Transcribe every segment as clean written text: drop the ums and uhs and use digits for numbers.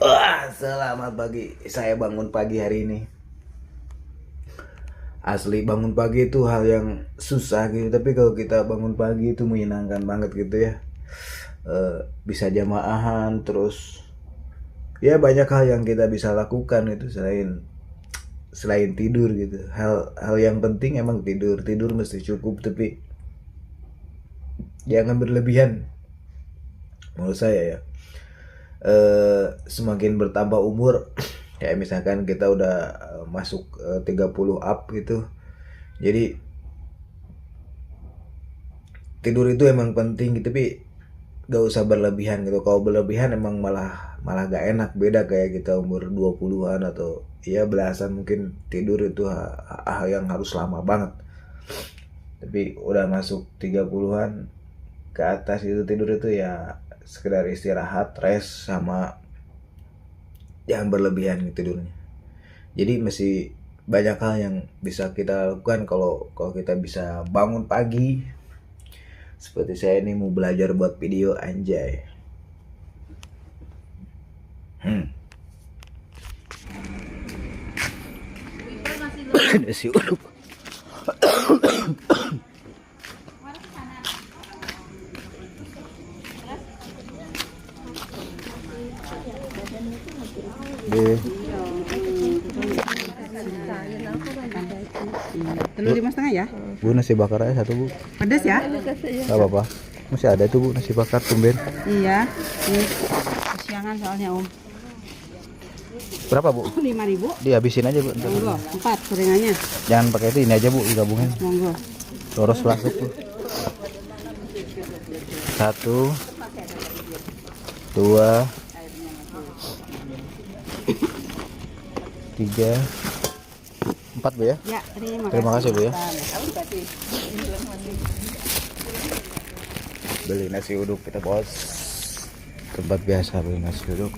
Wah, selamat pagi. Saya bangun pagi hari ini. Asli bangun pagi itu hal yang susah gitu, tapi kalau kita bangun pagi itu menyenangkan banget gitu ya. Bisa jamaahan, terus ya banyak hal yang kita bisa lakukan itu selain tidur gitu. Hal yang penting emang tidur. Tidur mesti cukup, tapi jangan berlebihan menurut saya ya. Semakin bertambah umur kayak misalkan kita udah masuk 30 up gitu, jadi tidur itu emang penting gitu, tapi gak usah berlebihan gitu. Kalau berlebihan emang malah malah gak enak. Beda kayak kita umur 20-an atau ya belasan, mungkin tidur itu hal yang harus lama banget. Tapi udah masuk 30-an ke atas itu, tidur itu ya sekedar istirahat, rest, sama jangan berlebihan gitu tidurnya. Jadi masih banyak hal yang bisa kita lakukan kalau kalau kita bisa bangun pagi. Seperti saya ini mau belajar buat video, anjay. Nasi uduk. Deh. Telur 5,5 ya? Bu, nasi bakar aja satu, Bu. Pedas ya? Gak apa-apa. Masih ada tuh, Bu, nasi bakar tumben. Iya. Ini kesiangan soalnya Om. Berapa, Bu? 5.000. Dihabisin aja, Bu. Monggo, 4 gorengannya. Jangan pakai itu, ini aja, Bu, digabungin. Monggo. Loros plastik, Bu. 1 2 3 4, Bu ya. Ya, Terima kasih, Bu ya. Beli nasi uduk kita, Bos. Tempat biasa beli nasi uduk.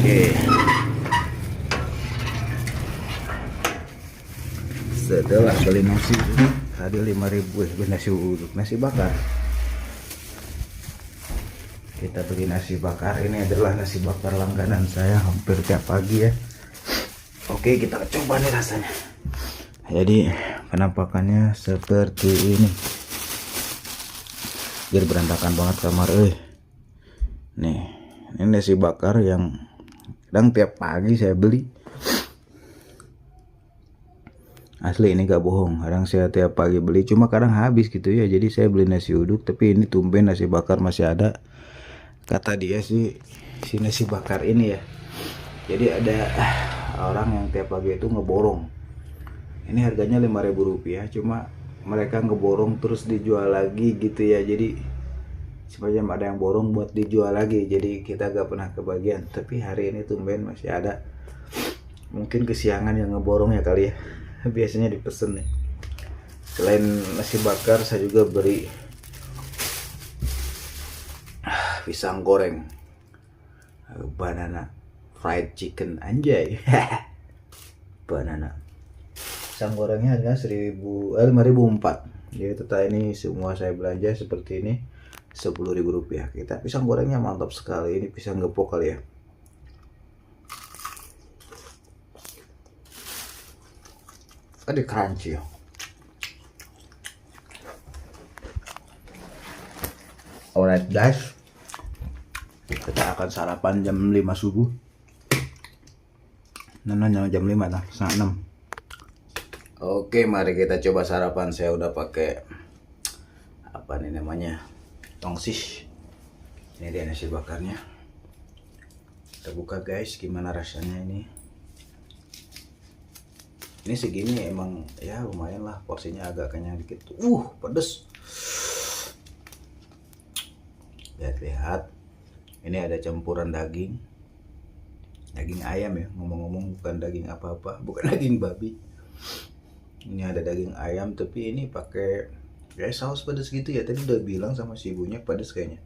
Oke. Setelah beli nasi tadi 5.000 beli nasi uduk, nasi bakar. Kita beli nasi bakar. Ini adalah nasi bakar langganan saya hampir tiap pagi ya. Oke, kita coba nih rasanya. Jadi penampakannya seperti ini. Biar berantakan banget kamar. Nih, ini nasi bakar yang kadang tiap pagi saya beli. Asli ini gak bohong, kadang saya tiap pagi beli, cuma kadang habis gitu ya. Jadi saya beli nasi uduk, tapi ini tumben nasi bakar masih ada. Kata dia sih, si nasi bakar ini ya, jadi ada orang yang tiap pagi itu ngeborong. Ini harganya 5.000 rupiah, cuma mereka ngeborong terus dijual lagi gitu ya. Jadi semacam ada yang borong buat dijual lagi, jadi kita gak pernah kebagian. Tapi hari ini tumben masih ada. Mungkin kesiangan yang ngeborong ya kali ya. Biasanya dipesen nih. Selain nasi bakar, saya juga beri pisang goreng, banana fried chicken, anjay. Banana. Pisang gorengnya harga 5.004. Jadi total ini semua saya belanja seperti ini 10.000 rupiah. Kita pisang gorengnya mantap sekali. Ini pisang gepok kali ya. Ada crunchy ya. Alright guys, kita akan sarapan jam 5 subuh. Nanya jam 5 lah, setengah 6. Oke, mari kita coba sarapan. Saya udah pakai apa nih namanya, tongsis. Ini dia nasi bakarnya. Kita buka guys, gimana rasanya ini. Ini segini emang ya lumayan lah, porsinya agak kenyang dikit. Pedes. Lihat-lihat. Ini ada campuran daging ayam ya, ngomong-ngomong, bukan daging apa-apa, bukan daging babi. Ini ada daging ayam, tapi ini pakai ya saus pedas gitu ya. Tadi udah bilang sama si ibunya pedas kayaknya,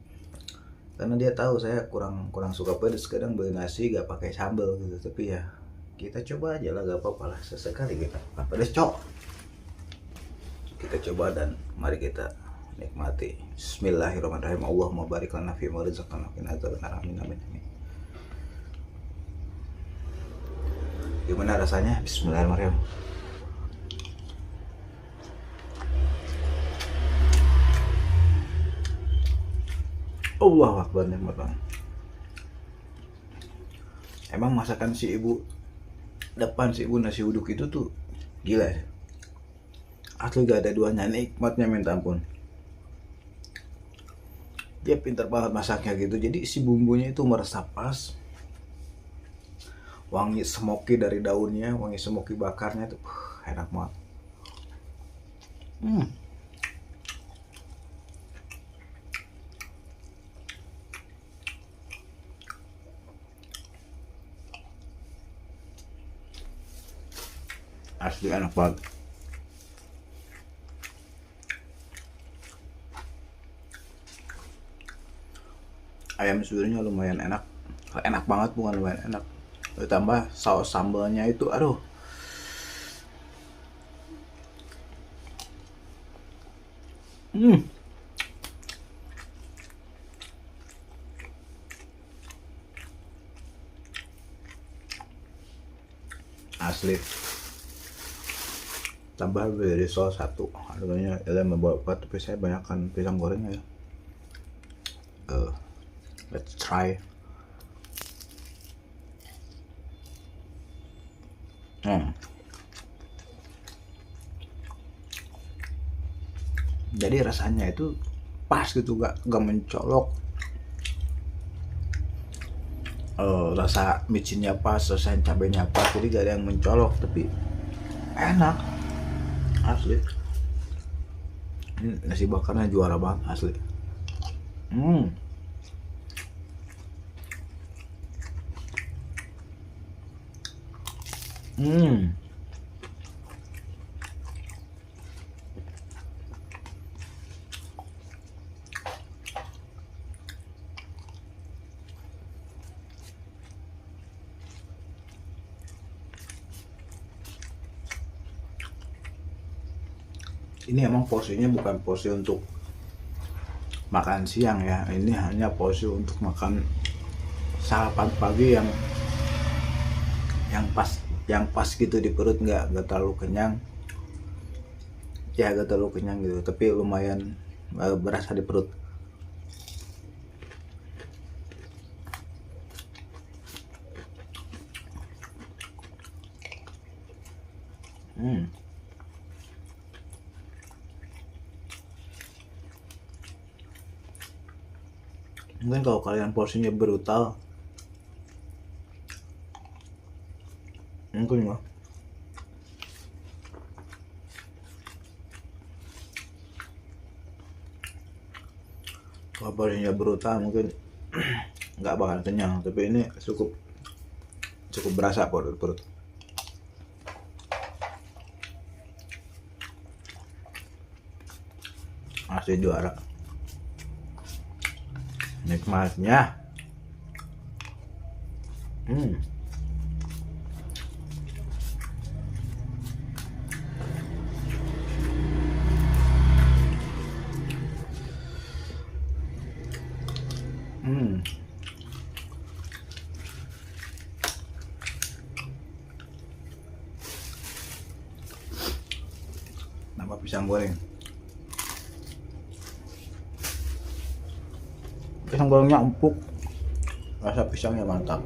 karena dia tahu saya kurang suka pedas. Kadang beli nasi gak pakai sambal gitu, tapi ya Kita coba aja lah, gak apa-apa lah, sesekali kita pedes cok. Kita coba dan mari kita nikmati. Bismillahirrahmanirrahim. Allahumma barik lana fi ma razaqtana wa qina adzabannar. Amin amin amin. Gimana rasanya? Bismillahirrahmanirrahim. Allahu Akbar, nikmat banget. Emang masakan si ibu depan si ibu nasi uduk itu tuh gila ya. Asli gak ada duanya, nikmatnya minta ampun. Dia pintar banget masaknya gitu. Jadi si bumbunya itu meresap pas. Wangi smoky dari daunnya, wangi smoky bakarnya tuh enak banget. Asli enak banget. Ayam suyurnya lumayan enak. Enak banget, bukan lumayan enak. Ditambah saus sambalnya itu, aduh. Asli. Tambah dari saus satu, harganya membawa tapi saya banyakkan pisang gorengnya ya. Let's try. Jadi rasanya itu pas gitu, gak mencolok. Rasa micinnya pas, rasa cabenya pas, jadi gak ada yang mencolok, tapi enak asli. Ini nasi bakarnya juara banget asli. Ini emang porsinya bukan porsi untuk makan siang ya, ini hanya porsi untuk makan sarapan pagi yang pas gitu di perut, nggak terlalu kenyang ya, nggak terlalu kenyang gitu, tapi lumayan berasa di perut. Mungkin kalau kalian porsinya brutal, mungkin ya. Kalau porsinya brutal mungkin nggak bakal kenyang, tapi ini cukup berasa perut. Masih juara. Nikmatnya. Nama pisang goreng. Pisang gorengnya empuk, rasa pisangnya mantap.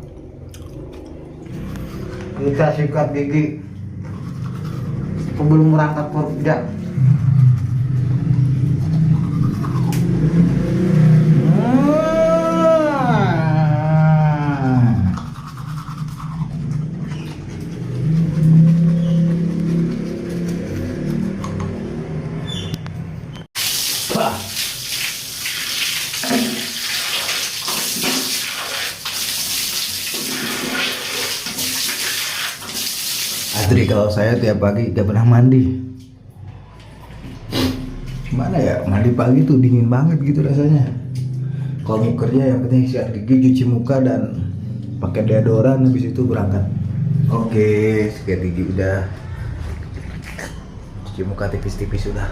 Kita sikat gigi sebelum berangkat kerja. Asli kalau saya tiap pagi gak pernah mandi. Gimana ya, mandi pagi tuh dingin banget gitu rasanya. Kalau mau kerja yang penting sikat gigi, cuci muka dan pakai deodoran, habis itu berangkat. Oke, sikat gigi udah. Cuci muka tipis-tipis udah.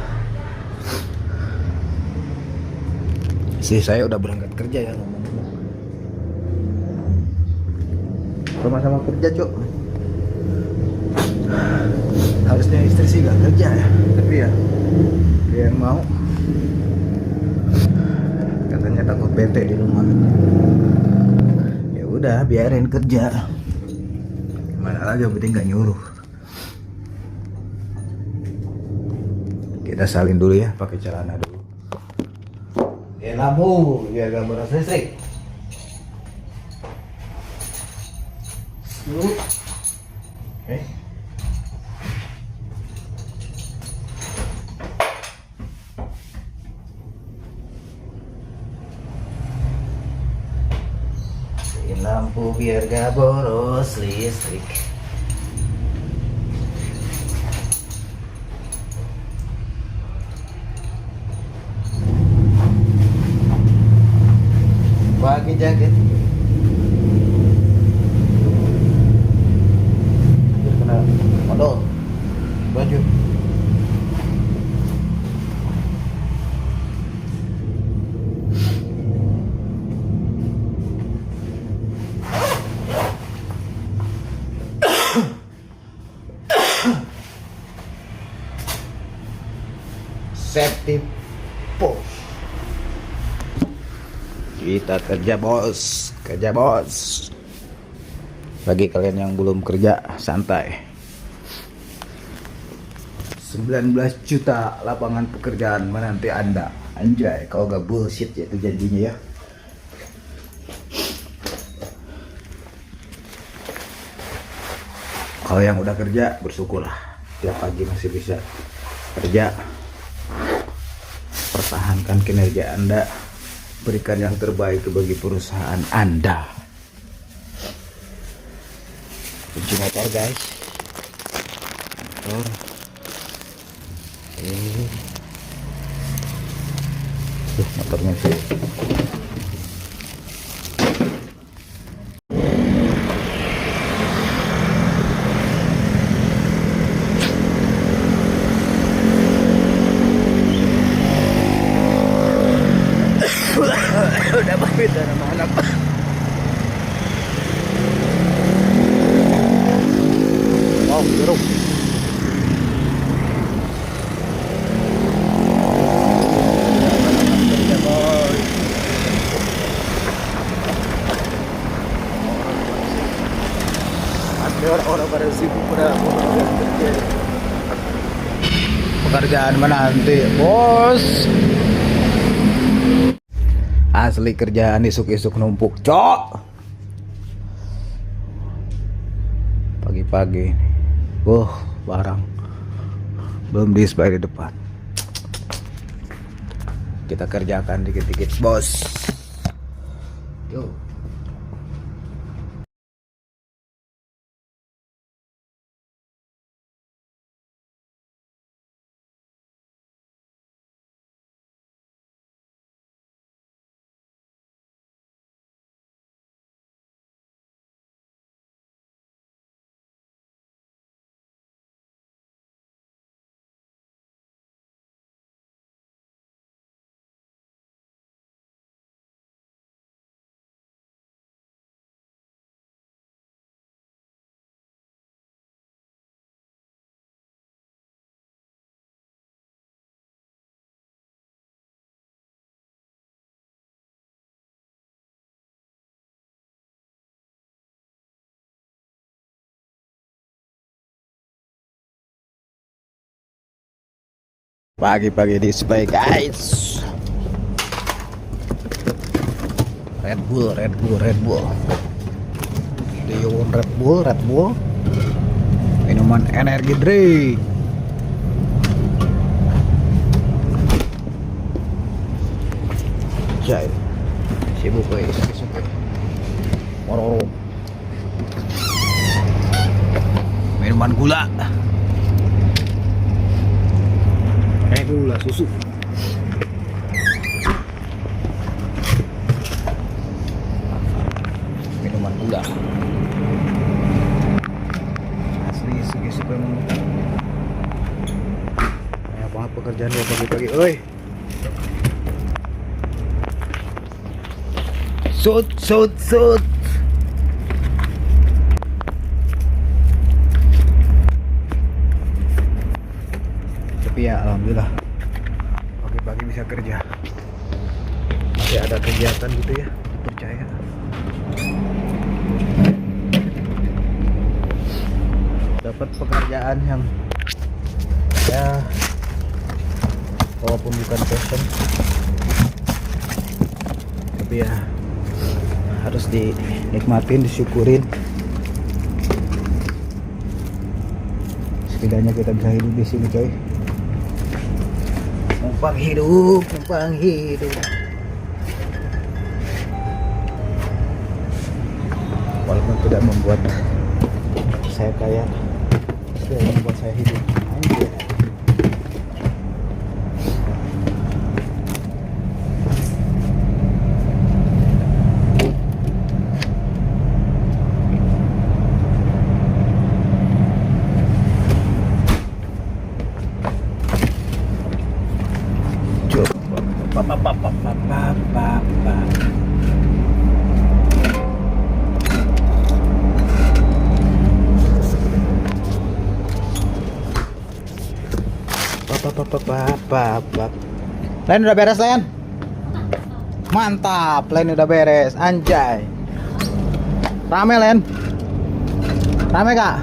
Saya udah berangkat kerja ya ngomong-ngomong. Sama-sama kerja, Cok. Harusnya istri sih gak kerja ya, tapi ya dia yang mau. Katanya takut bete di rumah. Ya udah, biarin kerja. Mana lagi, yang penting gak nyuruh. Kita salin dulu ya, pakai celana dulu. Ya lampu, biar gak boros listrik. Dulu. Oke. Lampu biar gak boros listrik. Pakai jaket. Biar kena modal. Baju. Safety post. Kita kerja bos, kerja bos. Bagi kalian yang belum kerja, santai. 19 juta lapangan pekerjaan menanti Anda. Anjay, kalau gak bullshit ya itu janjinya ya. Kalau yang udah kerja, bersyukurlah. Tiap pagi masih bisa kerja. Pertahankan kinerja Anda, berikan yang terbaik bagi perusahaan Anda. Kunci motor guys, motor. Motornya sih udah pamit sama anak. Oh, jeruk. Ada orang-orang pada sibuk pada pekerjaan menanti, bos. Asli kerjaan isuk-isuk numpuk, cok. Pagi-pagi, barang belum display di depan. Kita kerjakan dikit-dikit, bos. Yo. Pagi-pagi display guys. Red Bull. Do you want Red Bull? Minuman energi drink. Jai. Sibuk guys, sibuk. Mororo. Minuman gula. Gula susu. Minuman gula. Gesek-gesek memang. Banyak banget pekerjaan dia pagi-pagi. Oi. Sut. Tapi ya alhamdulillah pagi-pagi bisa kerja. Masih ada kegiatan gitu ya, percaya. Dapat pekerjaan yang ya walaupun bukan passion, tapi ya harus dinikmatin, disyukurin. Setidaknya kita bisa hidup di sini, coy. Numpang hidup. Walaupun tidak membuat saya kaya, sudah membuat saya hidup. Anjir. Lain udah beres, Len? Mantap, Len udah beres, anjay. Rame, Len? Rame, Kak?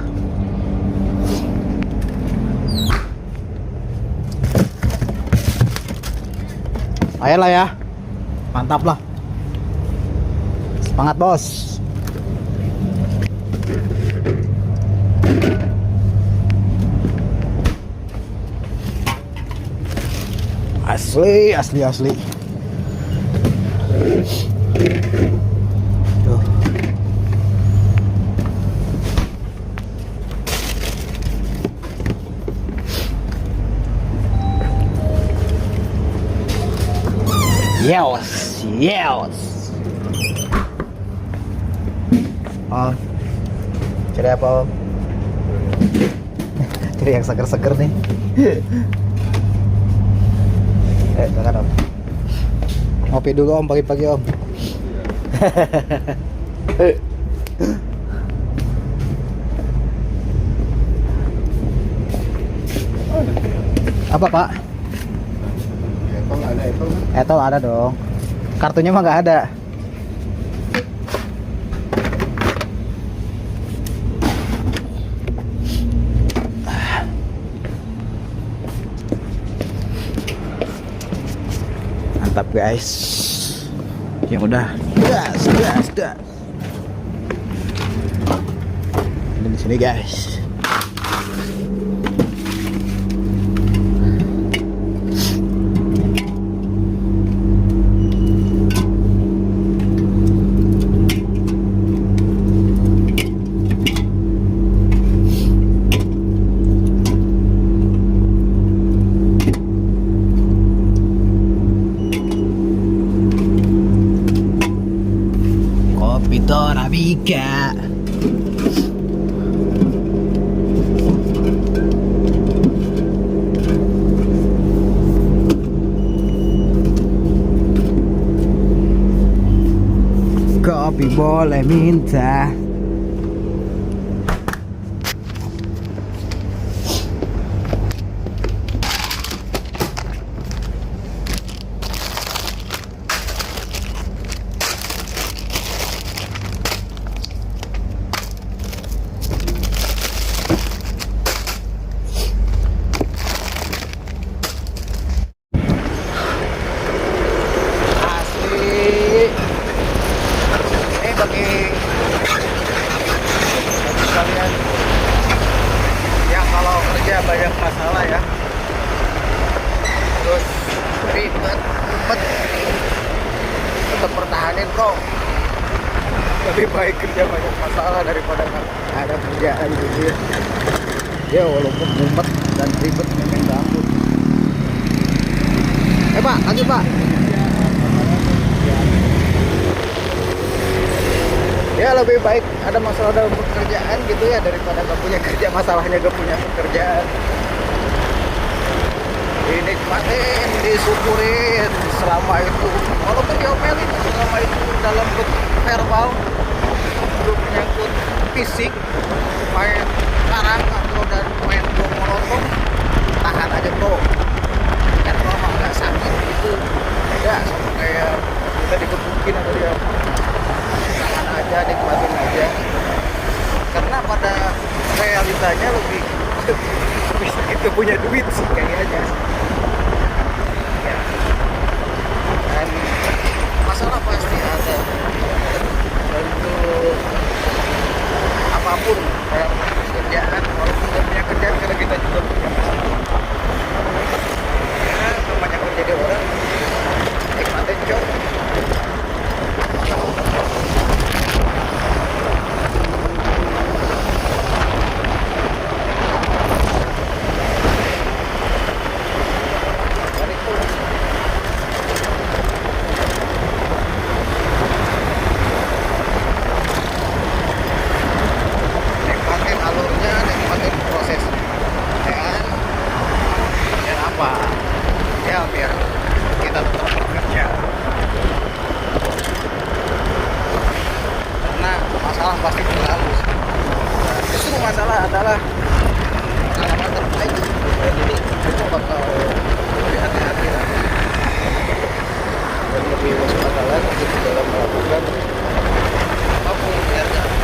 Ayolah ya. Mantap lah. Semangat, Bos. Asli. Tuh. Yes. Oh. Cari apa, Om? Cari yang seger-seger nih. Silakan, Om. Ngopi dulu, Om, pagi-pagi, Om. Apa, Pak? Etol ada dong. Kartunya mah nggak ada. Mantap, guys. Yang udah gas. Ini di sini, guys. Torabika. Kopi boleh minta. Banyak masalah ya, terus ribet, tetap pertahanin kok. Lebih baik kerja banyak masalah daripada ada kerjaan gitu ya. Ya walaupun mumet dan ribet memang ganggu. Pak, lanjut, Pak. Ya lebih baik ada masalah dalam pekerjaan gitu ya daripada gak punya kerja, masalahnya gak punya pekerjaan. Dinikmatin, disyukurin selama itu, walaupun diomelin selama itu dalam bentuk verbal, belum menyangkut fisik, main karang atau dan main bom molotov, tahan aja bro. Verbal mah nggak sakit gitu, beda sama kayak kita digebukin atau dia, tahan aja, nikmatin aja, karena pada realitanya lebih itu punya duit sih kayaknya. Ya. Dan masalah pasti ada, tentu apapun kayak kerjaan, walaupun tidak punya kerjaan karena kita juga punya masalah. Ya, namanya kerja di orang, nikmatin job. Nikmatin alurnya, nikmatin prosesnya, ya kan? Dan apa? Ya biar kita tetap bekerja. Karena masalah pasti berlalu. Justru masalah adalah pengalaman terbaik. Jadi kita bakal lebih hati-hati lah. Dan lebih waspada lagi gitu dalam melakukan apapun biar jangan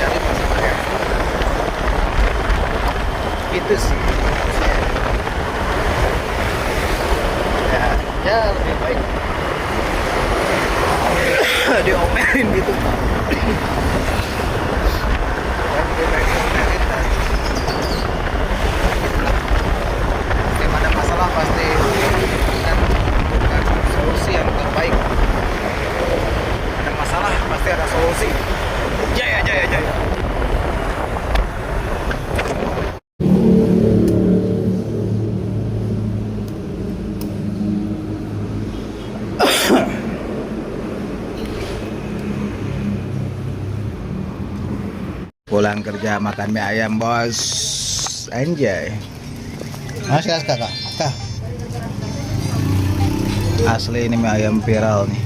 cari masalah ya. Itu sih. Ya lebih baik diomelin gitu. Lebih baik diomelin dan setiap ada masalah pasti kan bukan solusi yang terbaik. Ada masalah pasti ada solusi. Jaya jaya jaya. Pulang kerja makan mie ayam bos, anjay. Mas kakak, kak. Asli ini mie ayam viral nih.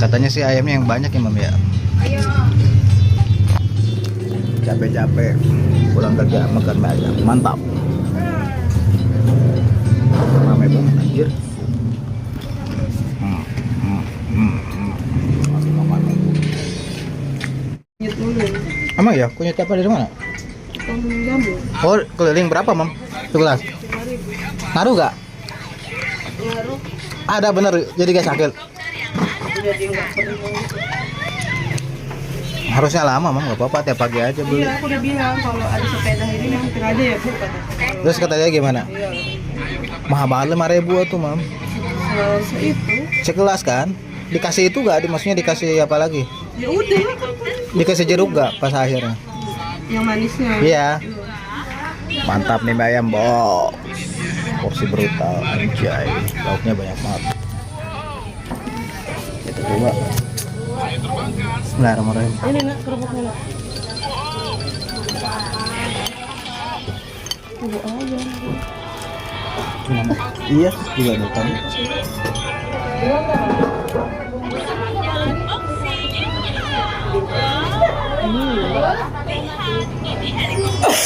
Katanya sih ayamnya yang banyak ya mam ya. Capek-capek pulang kerja makan mie ayam, mantap. Ramai banget anjir. Emang ya, kunyit apa dari mana? Jambu. Oh, keliling berapa, Mam? 11. Ngaruh gak? Ngaruh. Ada bener, jadi gak sakit. Jadi nggak perlu. Harusnya lama, Mam, gak apa-apa, tiap pagi aja beli. Iya, aku udah bilang kalau ada sepeda ini langsung aja ya bu kata. Terus kata dia gimana? Iya. Mahal banget 5.000 tuh, Mam. Itu. Segelas kan? Dikasih itu gak? Maksudnya dikasih apa lagi? Ya udah kan. Dikasih jeruk gak pas akhirnya? Yang manisnya. Iya. Mantap nih mie ayam, bos. Porsi brutal, anjay. Lauknya banyak banget. Kita coba. Bismillahirrahmanirrahim. Ini nak kerupuknya nak. Coba aja. Iya, juga ada tadi.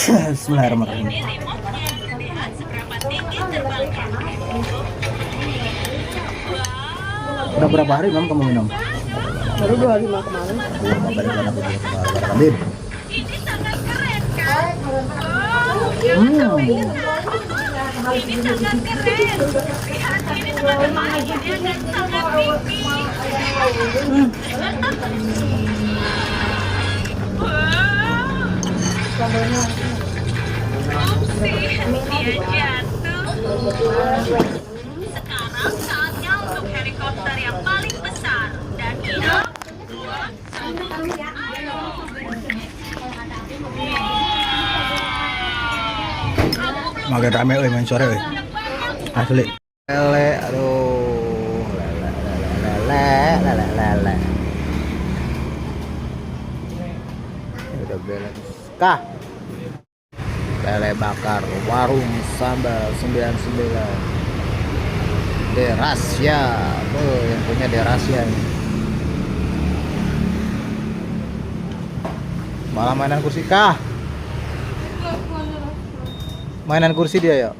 Bismillahirrahmanirrahim. Udah berapa hari Mam kamu minum? Baru 25 kemarin. Ini sangat keren. Lihat ini teman-teman, dia kan sangat tinggi. Upsi, dia jatuh. Sekarang saatnya untuk helikopter yang paling besar. Dan 3, 2, 1, ayo. Makin rame euy main sore euy. Asli. Lele, aduh. Lele. udah balance. Kah? Lele bakar warung sambal 99. Derasya. Oh, yang punya Derasya ini. Malah mainan kursi kah? Mainan kursi dia ya.